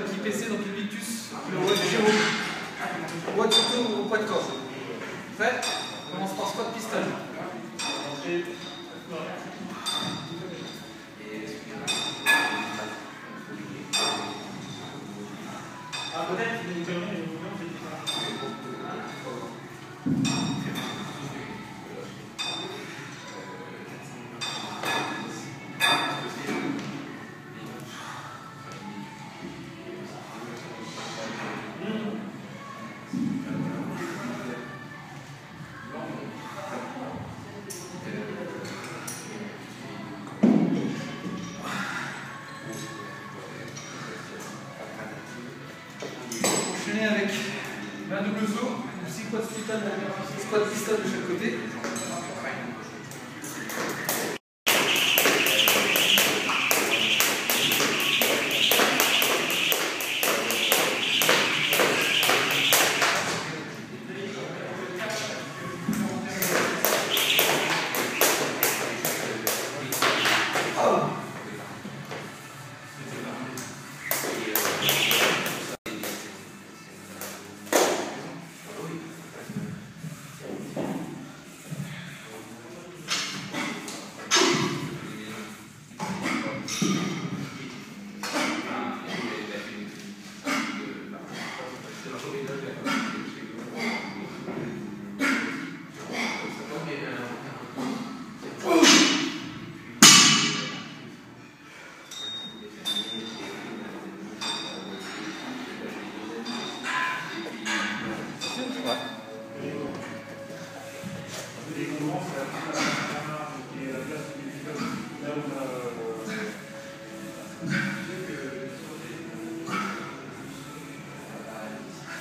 petit PC, donc l'Ubitus, le One Giro. One surtout au poids de corps. Prêt? On commence par squat piston. Ah, peut-être qu'il nous permet de enchaîner avec un double saut, squat piston de chaque côté.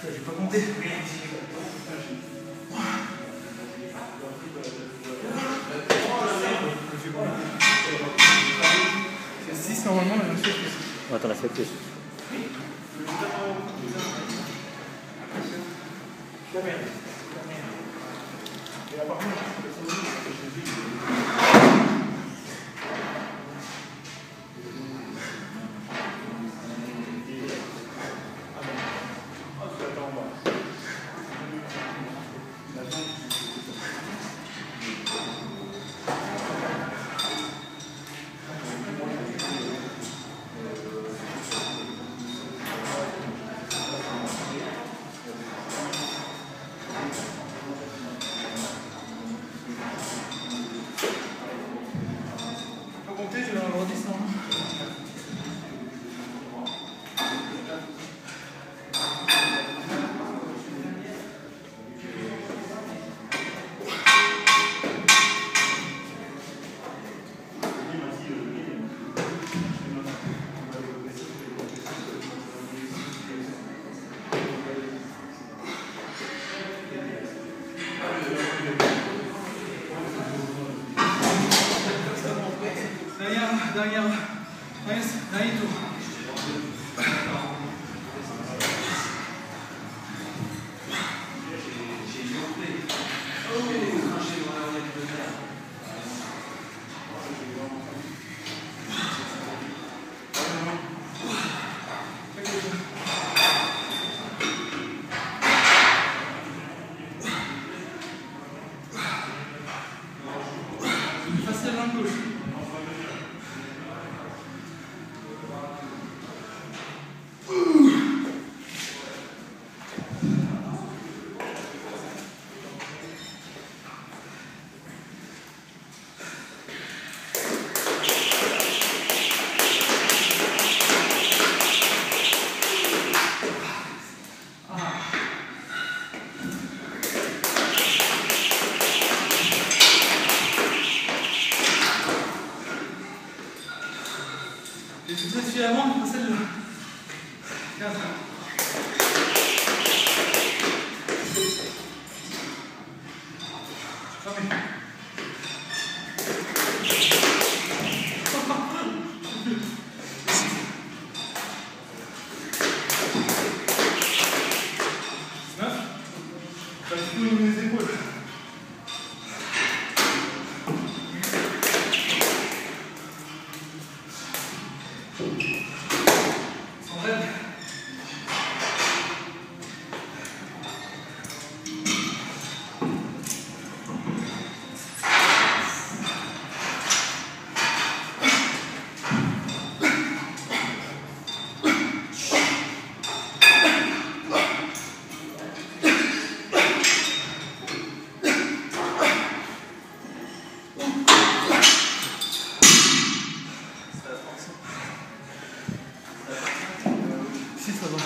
J'ai pas compté. C'est 6 normalement, mais je me suis fait. Attends, la fait plus. Je vais en redescendre. Dernier tour. Facile dans le gauche. J'ai tout fait suffisamment pour celle-là. 15. Fermez. Ça va tout les épaules. Sans rêve. 6 fois droit.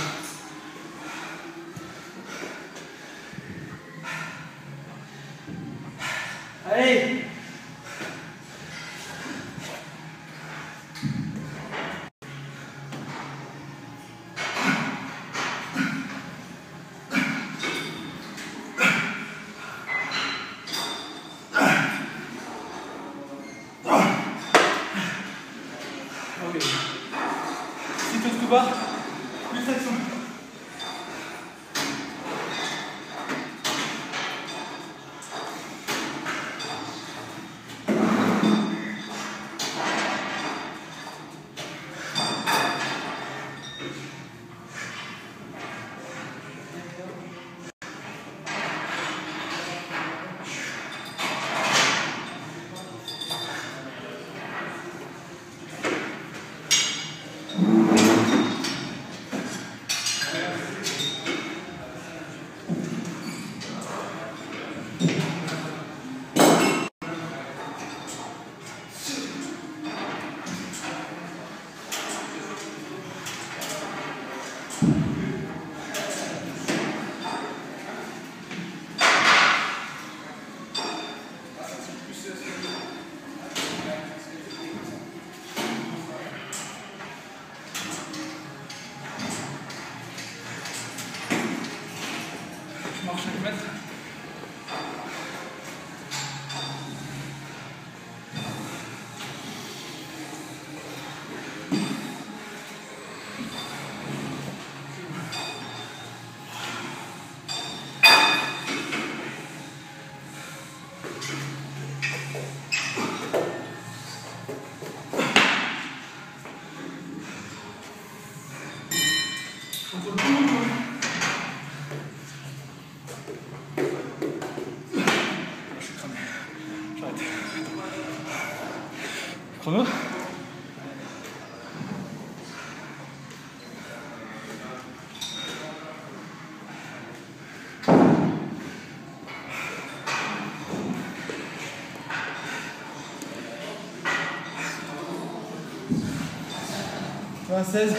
Allez! Ok. Si tu tout bas, plus traction. Je marche 5 mètres. Chrono. « 16,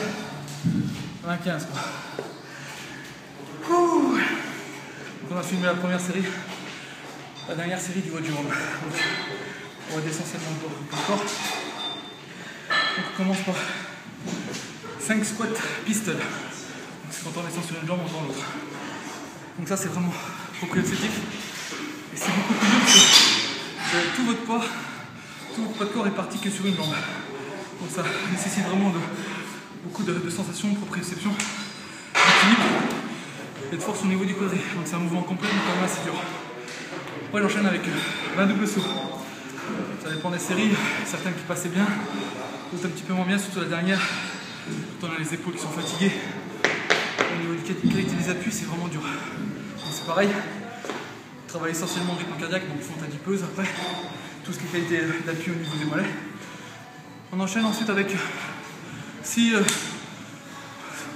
15 quoi. Donc on a filmé la première série, la dernière série du haut du monde. Donc, on va descendre le corps. Donc on commence par 5 squats pistol. Donc c'est quand on descend sur une jambe, on tend l'autre. Donc ça c'est vraiment proprioceptif. Et c'est beaucoup plus dur parce que tout votre poids de corps est parti que sur une jambe. Donc ça nécessite vraiment beaucoup de sensations, de proprioception, d'équilibre et de force au niveau du quadri. Donc c'est un mouvement complet mais quand même assez dur. Moi j'enchaîne avec 20 doubles sauts. Ça dépend des séries, certaines qui passaient bien, d'autres un petit peu moins bien, surtout la dernière. Quand on a les épaules qui sont fatiguées, au niveau de la qualité des appuis, c'est vraiment dur. Donc c'est pareil, on travaille essentiellement le rythme cardiaque, donc fonte adipeuse après, tout ce qui est qualité d'appui au niveau des mollets. On enchaîne ensuite avec 6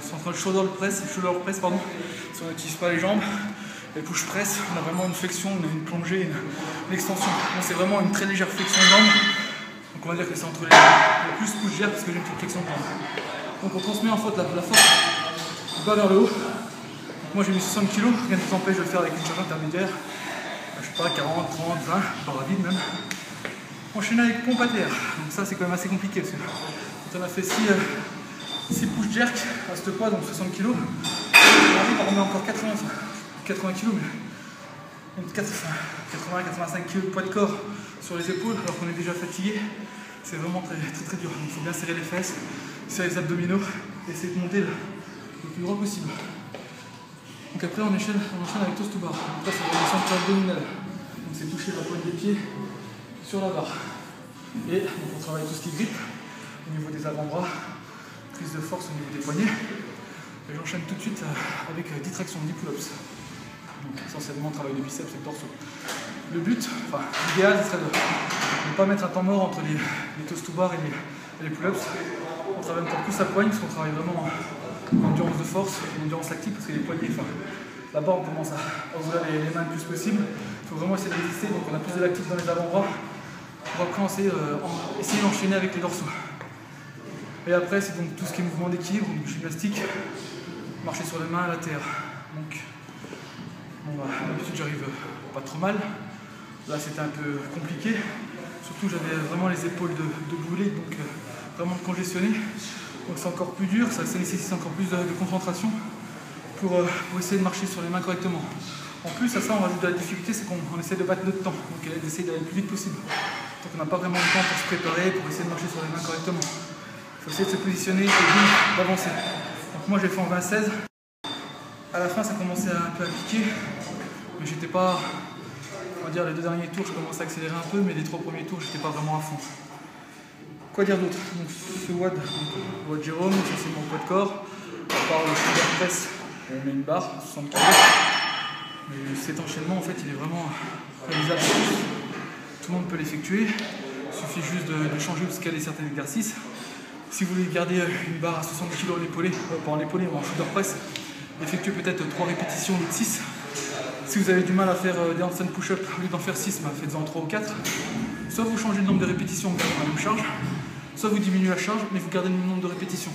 central shoulder press, si on n'utilise pas les jambes. Les push press, on a vraiment une flexion, une plongée, une extension. C'est vraiment une très légère flexion de jambes. Donc on va dire que c'est entre les plus push jerk parce que j'ai une petite flexion de jambes. Donc on transmet en fait la force du bas vers le haut. Moi j'ai mis 60 kg, rien ne nous empêche de le faire avec une charge intermédiaire. Je sais pas, 40, 30, 20, par la vide même. Enchaîner avec pompe à terre. Donc ça c'est quand même assez compliqué parce que quand on a fait 6 push jerk à ce poids, donc 60 kg, on arrive à remettre encore 80 kg, mais 80-85 kg de poids de corps sur les épaules alors qu'on est déjà fatigué. C'est vraiment très dur. Donc il faut bien serrer les fesses, serrer les abdominaux, et essayer de monter le plus droit possible. Donc après on enchaîne avec toast to bar. Après c'est la centre abdominale. Donc c'est toucher la pointe des pieds sur la barre. Et donc on travaille tout ce qui est grip au niveau des avant-bras, prise de force au niveau des poignets. Et j'enchaîne tout de suite avec 10 tractions, 10 pull-ups. Donc essentiellement travail de biceps et de torse. Le but, enfin l'idéal, ce serait de ne pas mettre un temps mort entre les toast to bar et les pull-ups. On travaille encore plus la poigne parce qu'on travaille vraiment en endurance de force, en endurance lactique parce que les poignets, enfin la barre on commence à ouvrir les mains le plus possible. Il faut vraiment essayer de résister, donc on a plus de lactique dans les avant-bras. On va après essayer d'enchaîner avec les dorsaux. Et après c'est donc tout ce qui est mouvement d'équilibre, donc gymnastique, marcher sur les mains à la terre. Donc, bon, bah, d'habitude j'arrive pas trop mal. Là c'était un peu compliqué. Surtout j'avais vraiment les épaules de boulet, donc vraiment congestionné. Donc c'est encore plus dur, ça nécessite encore plus de concentration pour essayer de marcher sur les mains correctement. En plus à ça on rajoute de la difficulté, c'est qu'on essaie de battre notre temps, donc d'essayer d'aller le plus vite possible. Donc on n'a pas vraiment le temps pour se préparer, pour essayer de marcher sur les mains correctement. Il faut essayer de se positionner et d'avancer. Donc moi j'ai fait en 20-16. À la fin ça commençait un peu à piquer, mais j'étais pas, on va dire les 2 derniers tours je commençais à accélérer un peu, mais les 3 premiers tours j'étais pas vraiment à fond. Quoi dire d'autre? Donc ce WOD, WOD Jérôme, ça c'est mon poids de corps. À part le shoulder press, on met une barre, 60 kg. Mais cet enchaînement en fait il est vraiment réalisable. Tout le monde peut l'effectuer. Il suffit juste de changer ou de scaler certains exercices. Si vous voulez garder une barre à 60 kg en épaulé, pas en épaulé mais en shoulder press, effectuez peut-être 3 répétitions au lieu de 6. Si vous avez du mal à faire des handstand push-up, au lieu d'en faire 6, bah, faites-en 3 ou 4. Soit vous changez le nombre de répétitions en gardant la même charge, soit vous diminuez la charge mais vous gardez le même nombre de répétitions.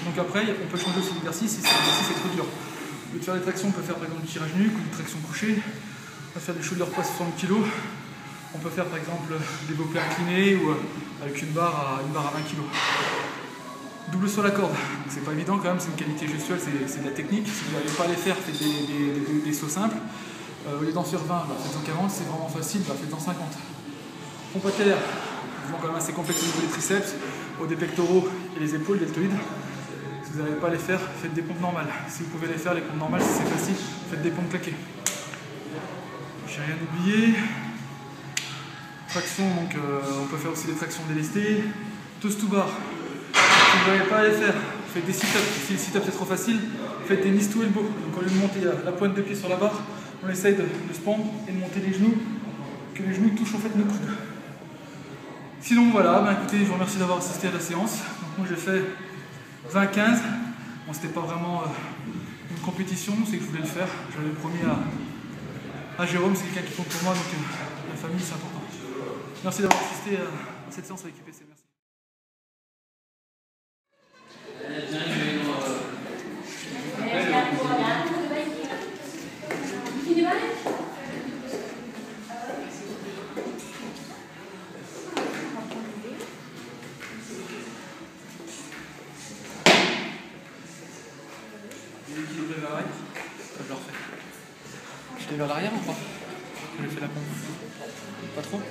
Donc après, on peut changer aussi l'exercice si l'exercice est trop dur. Au lieu de faire des tractions, on peut faire par exemple du tirage nuque ou une traction couchée. On va faire des shoulder press 60 kg. On peut faire par exemple des boplets inclinés ou avec une barre à 20 kg. Double sur la corde, c'est pas évident quand même, c'est une qualité gestuelle, c'est de la technique. Si vous n'arrivez pas à les faire, faites des sauts simples. Au lieu d'en faire 20, bah, faites-en 40, c'est vraiment facile, bah, faites-en 50. Pompe patellaire, mouvement quand même assez complexe au niveau des triceps, haut des pectoraux et les épaules, deltoïdes. Si vous n'arrivez pas à les faire, faites des pompes normales. Si vous pouvez les faire, les pompes normales, si c'est facile, faites des pompes claquées. J'ai rien oublié. Traction, donc on peut faire aussi des tractions délestées. Toast to bar. Si vous n'arrivez pas à les faire, faites des sit-ups. Si les sit-ups c'est trop facile, faites des knees to elbow. Donc au lieu de monter la pointe de pied sur la barre, on essaye de se pendre et de monter les genoux, que les genoux touchent en fait nos coudes. Sinon voilà, bah, écoutez, je vous remercie d'avoir assisté à la séance. Donc moi j'ai fait 20-15. Bon, c'était pas vraiment une compétition, c'est que je voulais le faire. J'avais promis à Jérôme, c'est quelqu'un qui compte pour moi, donc la famille c'est important. Merci d'avoir assisté à cette séance avec UPC. Merci. Je le refais. Je l'ai vers l'arrière ou pas? J'ai fait la pompe. Pas trop?